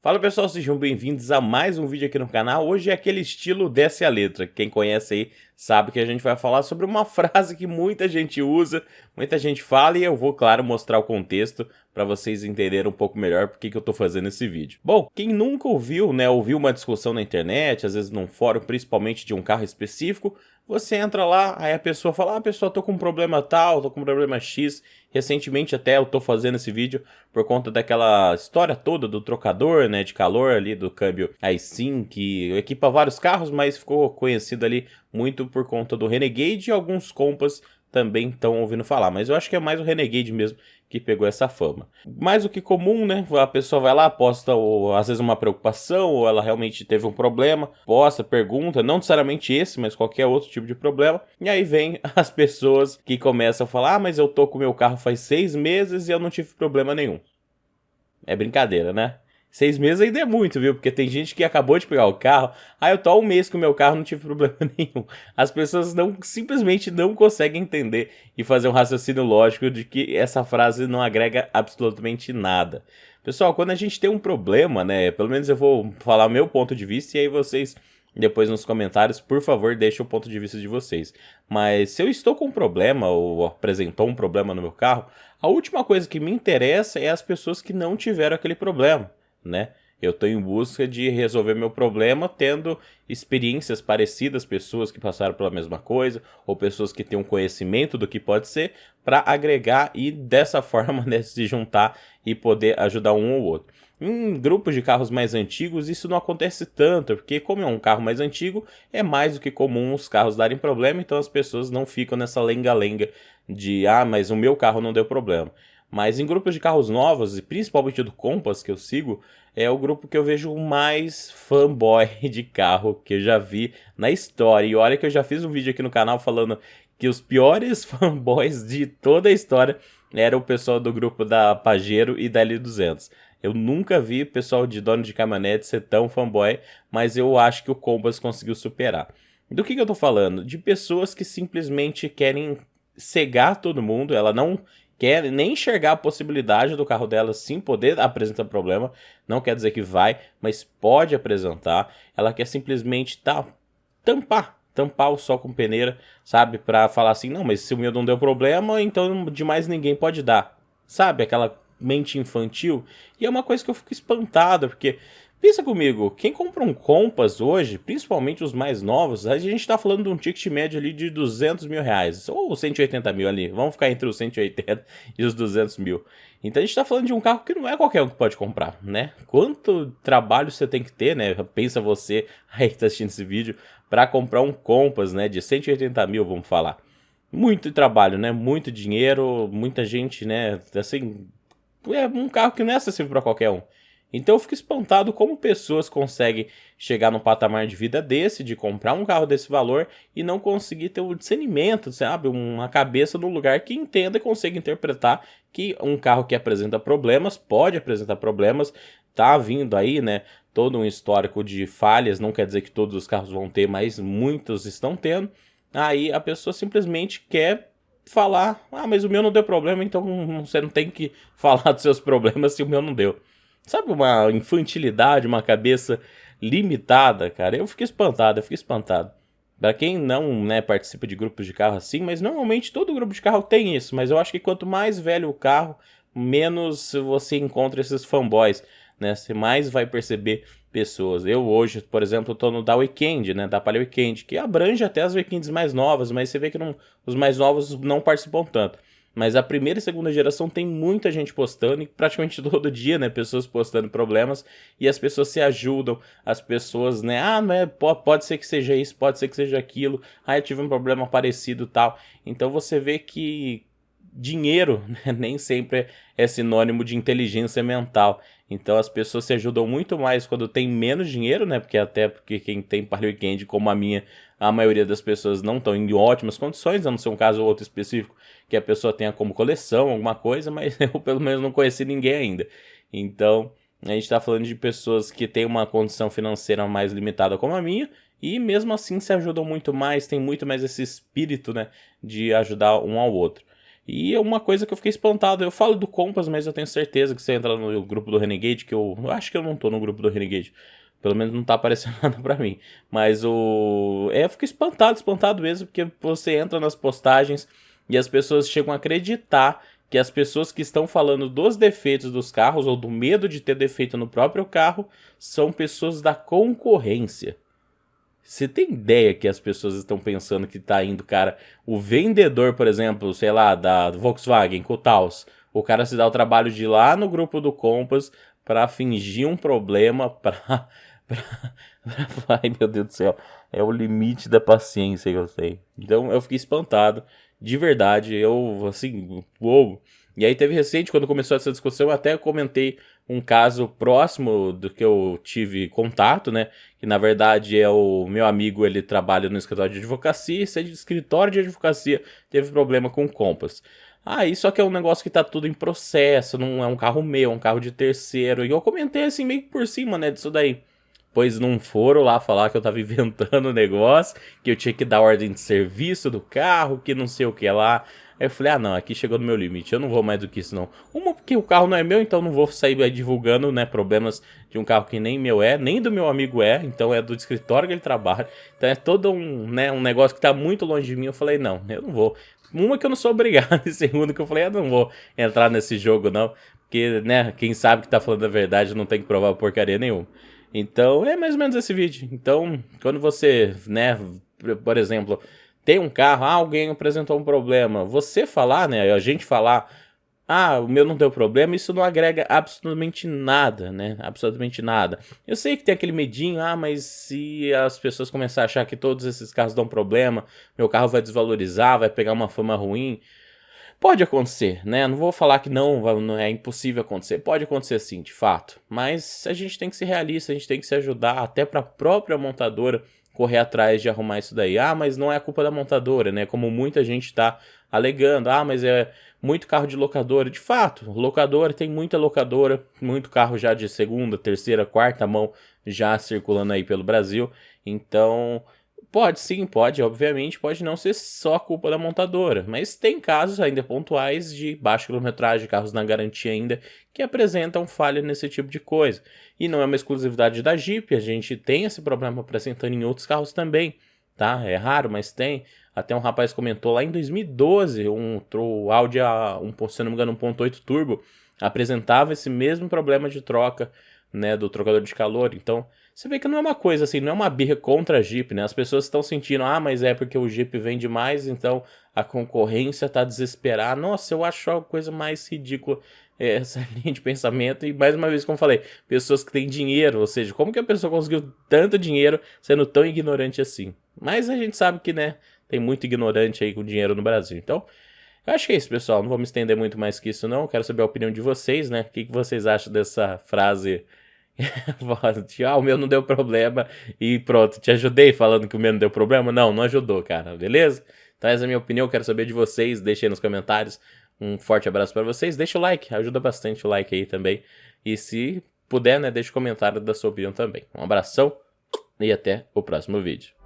Fala pessoal, sejam bem-vindos a mais um vídeo aqui no canal. Hoje é aquele estilo desce a letra. Quem conhece aí sabe que a gente vai falar sobre uma frase que muita gente usa, muita gente fala, e eu vou, claro, mostrar o contexto para vocês entenderem um pouco melhor por que eu tô fazendo esse vídeo. Bom, quem nunca ouviu, ouviu uma discussão na internet, às vezes num fórum, principalmente de um carro específico, você entra lá, aí a pessoa fala, pessoal, tô com um problema tal, tô com um problema X. Recentemente até eu tô fazendo esse vídeo por conta daquela história toda do trocador, de calor ali do câmbio iSIM, que equipa vários carros, mas ficou conhecido ali muito por conta do Renegade, e alguns compas também estão ouvindo falar, mas eu acho que é mais o Renegade mesmo que pegou essa fama. Mais do que comum, a pessoa vai lá, posta ou, às vezes uma preocupação, ou ela realmente teve um problema, posta, pergunta, não necessariamente esse, mas qualquer outro tipo de problema, e aí vem as pessoas que começam a falar, mas eu tô com meu carro faz 6 meses e eu não tive problema nenhum. É brincadeira, né? 6 meses ainda é muito, viu? Porque tem gente que acabou de pegar o carro. Eu tô há um mês com o meu carro, não tive problema nenhum. As pessoas simplesmente não conseguem entender e fazer um raciocínio lógico de que essa frase não agrega absolutamente nada. Pessoal, quando a gente tem um problema, pelo menos eu vou falar meu ponto de vista e aí vocês, depois nos comentários, por favor, deixem o ponto de vista de vocês. Mas se eu estou com um problema ou apresentou um problema no meu carro, a última coisa que me interessa é as pessoas que não tiveram aquele problema, Eu estou em busca de resolver meu problema tendo experiências parecidas, pessoas que passaram pela mesma coisa, ou pessoas que têm um conhecimento do que pode ser, para agregar e dessa forma se juntar e poder ajudar um ou outro. Em grupos de carros mais antigos isso não acontece tanto, porque como é um carro mais antigo, é mais do que comum os carros darem problema, então as pessoas não ficam nessa lenga-lenga de mas o meu carro não deu problema. Mas em grupos de carros novos, e principalmente do Compass que eu sigo, é o grupo que eu vejo mais fanboy de carro que eu já vi na história. E olha que eu já fiz um vídeo aqui no canal falando que os piores fanboys de toda a história era o pessoal do grupo da Pajero e da L200. Eu nunca vi pessoal de dono de caminhonete ser tão fanboy, mas eu acho que o Compass conseguiu superar. Do que eu tô falando? De pessoas que simplesmente querem cegar todo mundo, ela não quer nem enxergar a possibilidade do carro dela sim poder apresentar problema, não quer dizer que vai, mas pode apresentar. Ela quer simplesmente tampar o sol com peneira, sabe? Pra falar assim, não, mas se o meu não deu problema, então de mais ninguém pode dar. Sabe? Aquela mente infantil. E é uma coisa que eu fico espantado, porque pensa comigo, quem compra um Compass hoje, principalmente os mais novos, a gente tá falando de um ticket médio ali de 200 mil reais, ou 180 mil ali, vamos ficar entre os 180 e os 200 mil. Então a gente tá falando de um carro que não é qualquer um que pode comprar, Quanto trabalho você tem que ter, Pensa você aí que tá assistindo esse vídeo, para comprar um Compass, de 180 mil, vamos falar. Muito trabalho, muito dinheiro, muita gente, assim, é um carro que não é acessível para qualquer um. Então eu fico espantado como pessoas conseguem chegar num patamar de vida desse, de comprar um carro desse valor e não conseguir ter o discernimento, sabe? Uma cabeça no lugar que entenda e consiga interpretar que um carro que apresenta problemas, pode apresentar problemas, tá vindo aí, todo um histórico de falhas, não quer dizer que todos os carros vão ter, mas muitos estão tendo. Aí a pessoa simplesmente quer falar, mas o meu não deu problema, então você não tem que falar dos seus problemas se o meu não deu. Sabe, uma infantilidade, uma cabeça limitada, cara. Eu fico espantado. Pra quem não, participa de grupos de carro assim, mas normalmente todo grupo de carro tem isso. Mas eu acho que quanto mais velho o carro, menos você encontra esses fanboys, Você mais vai perceber pessoas. Eu hoje, por exemplo, tô no da Weekend, da Palio Weekend, que abrange até as Weekends mais novas, mas você vê que os mais novos não participam tanto. Mas a primeira e segunda geração tem muita gente postando, e praticamente todo dia, pessoas postando problemas, e as pessoas se ajudam, as pessoas, pode ser que seja isso, pode ser que seja aquilo, eu tive um problema parecido e tal. Então você vê que dinheiro, nem sempre é sinônimo de inteligência mental. Então as pessoas se ajudam muito mais quando tem menos dinheiro, porque quem tem Palio Weekend como a minha, a maioria das pessoas não estão em ótimas condições, a não ser um caso ou outro específico que a pessoa tenha como coleção, alguma coisa, mas eu pelo menos não conheci ninguém ainda. Então a gente está falando de pessoas que têm uma condição financeira mais limitada como a minha, e mesmo assim se ajudam muito mais, tem muito mais esse espírito, de ajudar um ao outro. E é uma coisa que eu fiquei espantado. Eu falo do Compass, mas eu tenho certeza que você entra no grupo do Renegade, que eu acho que eu não tô no grupo do Renegade. Pelo menos não tá aparecendo nada pra mim. Mas eu fico espantado mesmo, porque você entra nas postagens e as pessoas chegam a acreditar que as pessoas que estão falando dos defeitos dos carros ou do medo de ter defeito no próprio carro são pessoas da concorrência. Você tem ideia que as pessoas estão pensando que tá indo, cara, o vendedor, por exemplo, sei lá, da Volkswagen, com o Taos, o cara se dá o trabalho de ir lá no grupo do Compass pra fingir um problema, Ai, meu Deus do céu, é o limite da paciência que eu sei. Então eu fiquei espantado, de verdade, eu, assim, uou. E aí teve recente, quando começou essa discussão, eu até comentei um caso próximo do que eu tive contato, né? Que na verdade é o meu amigo, ele trabalha no escritório de advocacia, esse escritório de advocacia teve problema com o Compass. Aí só que é um negócio que tá tudo em processo, não é um carro meu, é um carro de terceiro. E eu comentei assim meio que por cima, né, disso daí. Pois não foram lá falar que eu tava inventando o negócio, que eu tinha que dar ordem de serviço do carro, que não sei o que lá. Aí eu falei, ah não, aqui chegou no meu limite, eu não vou mais do que isso não. Uma, porque o carro não é meu, então não vou sair divulgando, né, problemas de um carro que nem meu é, nem do meu amigo é, então é do escritório que ele trabalha. Então é todo um, né, um negócio que tá muito longe de mim. Eu falei, não, eu não vou. Uma que eu não sou obrigado, e segunda que eu falei, eu não vou entrar nesse jogo não, porque, né, quem sabe que tá falando a verdade não tem que provar porcaria nenhuma. Então, é mais ou menos esse vídeo. Então, quando você, né, por exemplo, tem um carro, alguém apresentou um problema, você falar, né, a gente falar, o meu não deu problema, isso não agrega absolutamente nada, né, absolutamente nada. Eu sei que tem aquele medinho, mas se as pessoas começarem a achar que todos esses carros dão problema, meu carro vai desvalorizar, vai pegar uma fama ruim. Pode acontecer, né? Não vou falar que não é impossível acontecer. Pode acontecer sim, de fato. Mas a gente tem que ser realista, a gente tem que se ajudar até para a própria montadora correr atrás de arrumar isso daí. Mas não é culpa da montadora, né? Como muita gente está alegando. Mas é muito carro de locadora. De fato, locadora, tem muita locadora, muito carro já de segunda, terceira, quarta mão já circulando aí pelo Brasil. Então, pode sim, pode, obviamente, pode não ser só culpa da montadora, mas tem casos ainda pontuais de baixa quilometragem, carros na garantia ainda, que apresentam falha nesse tipo de coisa. E não é uma exclusividade da Jeep, a gente tem esse problema apresentando em outros carros também, tá? É raro, mas tem. Até um rapaz comentou lá em 2012, o Audi, se não me engano, 1.8 Turbo, apresentava esse mesmo problema de troca, né, do trocador de calor. Então, você vê que não é uma coisa assim, não é uma birra contra a Jeep, né? As pessoas estão sentindo, mas é porque o Jeep vende mais, então a concorrência tá desesperada. Nossa, eu acho a coisa mais ridícula essa linha de pensamento. E mais uma vez, como eu falei, pessoas que têm dinheiro, ou seja, como que a pessoa conseguiu tanto dinheiro sendo tão ignorante assim? Mas a gente sabe que, né, tem muito ignorante aí com dinheiro no Brasil. Então, eu acho que é isso, pessoal. Não vou me estender muito mais que isso, não. Quero saber a opinião de vocês, né? O que vocês acham dessa frase? O meu não deu problema e pronto, te ajudei falando que o meu não deu problema? Não, não ajudou, cara, beleza? Então essa é a minha opinião, quero saber de vocês, deixem aí nos comentários. Um forte abraço para vocês, deixa o like, ajuda bastante o like aí também. E se puder, né, deixa o comentário da sua opinião também. Um abração e até o próximo vídeo.